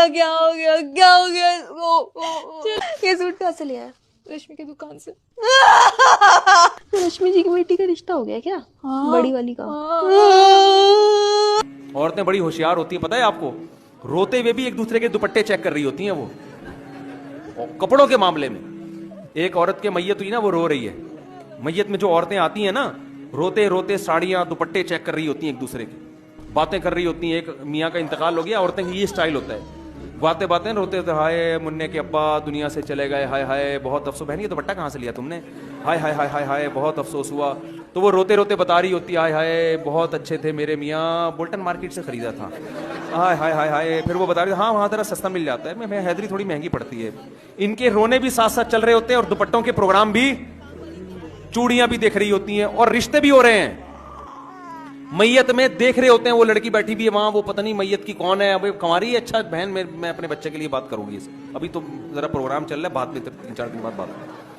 गया, क्या हो गया, क्या हो गया इसको? ये सूट कहाँ से लिया है? रश्मि की दुकान से। तो रश्मि जी की बेटी का रिश्ता हो गया क्या? बड़ी वाली का? औरतें बड़ी होशियार होती हैं, पता है आपको? रोते हुए भी एक दूसरे के दुपट्टे चेक कर रही होती हैं वो, और कपड़ों के मामले में। एक औरत के मैयत हुई ना, वो रो रही है। मैयत में जो औरतें आती हैं ना, रोते रोते साड़ियां दुपट्टे चेक कर रही होती हैं, एक दूसरे की बातें कर रही होती हैं। एक मियाँ का इंतकाल हो गया, औरतें की ये स्टाइल होता है, बातें बातें रोते रोते, हाय मुन्ने के अब्बा दुनिया से चले गए, हाय हाय बहुत अफसोस। बहन ये दुपट्टा कहाँ से लिया तुमने? हाय हाय हाय हाय हाय बहुत अफसोस हुआ। तो वो रोते रोते बता रही होती, हाय हाय बहुत अच्छे थे मेरे मियाँ, बोल्टन मार्केट से खरीदा था। हाय हाय हाय हाय। फिर वो बता रही, हाँ वहाँ जरा सस्ता मिल जाता है, मैं हैदरी थोड़ी महंगी पड़ती है। इनके रोने भी साथ साथ चल रहे होते हैं, और दुपट्टों के प्रोग्राम भी, चूड़ियां भी देख रही होती हैं, और रिश्ते भी हो रहे हैं। मैयत में देख रहे होते हैं, वो लड़की बैठी भी है वहां, वो पता नहीं मैयत की कौन है, अभी कुंवारी है, अच्छा बहन मैं अपने बच्चे के लिए बात करूंगी। अभी तो जरा प्रोग्राम चल रहा है, बाद में 3-4 दिन बाद बात करूंगी।